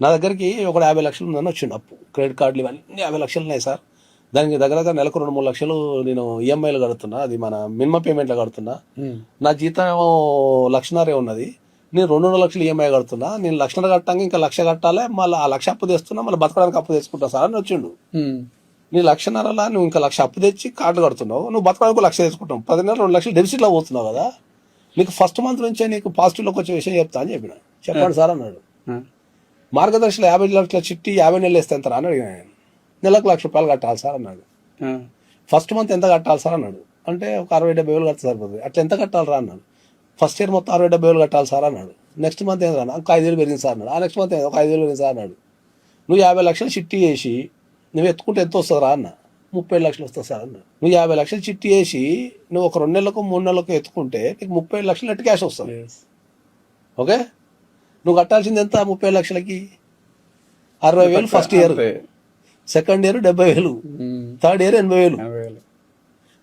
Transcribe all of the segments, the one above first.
నా దగ్గరికి ఒక 50 లక్షలు ఉందని వచ్చిండు అప్పు, క్రెడిట్ కార్డులు ఇవన్నీ 50 లక్షలు ఉన్నాయి సార్. దానికి దగ్గర నెలకు 2-3 లక్షలు నేను ఈఎంఐలు కడుతున్నా, అది మన మినిమం పేమెంట్లో కడుతున్నా. నా జీతం 1,50,000 ఉన్నది, నేను 2-2 లక్షలు ఈఎంఐ కడుతున్నా. నేను 1,00,000 కట్టాక ఇంకా 1,00,000 కట్టాలి, మళ్ళీ ఆ 1,00,000 అప్పు తెస్తున్నా, మళ్ళీ బతకడానికి అప్పు తెచ్చుకుంటా సార్ అని వచ్చిండు. నీ 1,00,000లా నువ్వు ఇంకా 1,00,000 అప్పు తెచ్చి కార్డు కడుతున్నావు, నువ్వు బతకడానికి 1,00,000 తెచ్చుకుంటావు, 10 నెలలు 2 లక్షలు డెఫిసిట్లో పోతున్నావు కదా, నీకు ఫస్ట్ మంత్ నుంచే నీకు పాజిటివ్లోకి వచ్చే విషయం చెప్తా అని చెప్పిన. చెప్పండి సార్ అన్నాడు. మార్గదర్శిలో 50 లక్షల చిట్టి 50 నెలలు వేస్తే ఎంత అని అడిగిన. నేను నెలకు ₹1,00,000 కట్టాలి సార్ అన్నాడు. ఫస్ట్ మంత్ ఎంత కట్టాలి సార్ అన్నాడు. అంటే ఒక 60-70 వేలు కడితే సరిపోతుంది. అట్లా ఎంత కట్టాలి రా అన్నాడు. ఫస్ట్ ఇయర్ మొత్తం 60-70 వేలు కట్టాలి సార్ అన్నాడు. నెక్స్ట్ మంత్ ఏం రాను, ఒక 5 వేలు పెరిగింది సార్ అన్నాడు. ఆ నెక్స్ట్ మంత్ ఒక 5 వేలు పెరిగింది సార్ అన్నాడు. నువ్వు 50 లక్షలు చిట్టి వేసి నువ్వు ఎత్తుకుంటే ఎంత వస్తుంది రా అన్న. 37 లక్షలు వస్తుంది సార్ అన్నాడు. నువ్వు 50 లక్షలు చిట్టి వేసి నువ్వు ఒక 2 నెలలకు 3 నెలలకు ఎత్తుకుంటే నీకు 37 లక్షలు నెట్ క్యాష్ వస్తుంది. ఓకే, నువ్వు కట్టాల్సింది ఎంత 37 లక్షలకి? 60 వేలు ఫస్ట్ ఇయర్, సెకండ్ ఇయర్ 70 వేలు, థర్డ్ ఇయర్ 80 వేలు.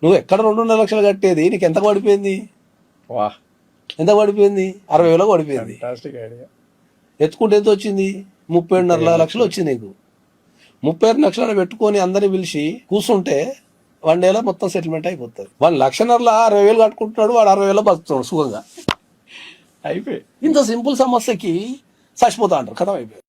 నువ్వు ఎక్కడ 2.5 లక్షలు కట్టేది, నీకు ఎంత పడిపోయింది? ఎంత పడిపోయింది? 60 వేలకు పడిపోయింది. ఎత్తుకుంటే ఎంత వచ్చింది? 32.5 లక్షలు వచ్చింది నీకు. 32 లక్షలు పెట్టుకొని అందరిని పిలిచి కూర్చుంటే 1 డేలో మొత్తం సెటిల్మెంట్ అయిపోతుంది. 1,00,000 60 వేలు కట్టుకుంటున్నాడు, వాడు 60 వేలు బతుకుతున్నాడు సుఖంగా. అయిపోయి ఇంత సింపుల్ సమస్యకి చచ్చిపోతా అంటారు, కథం అయిపోయింది.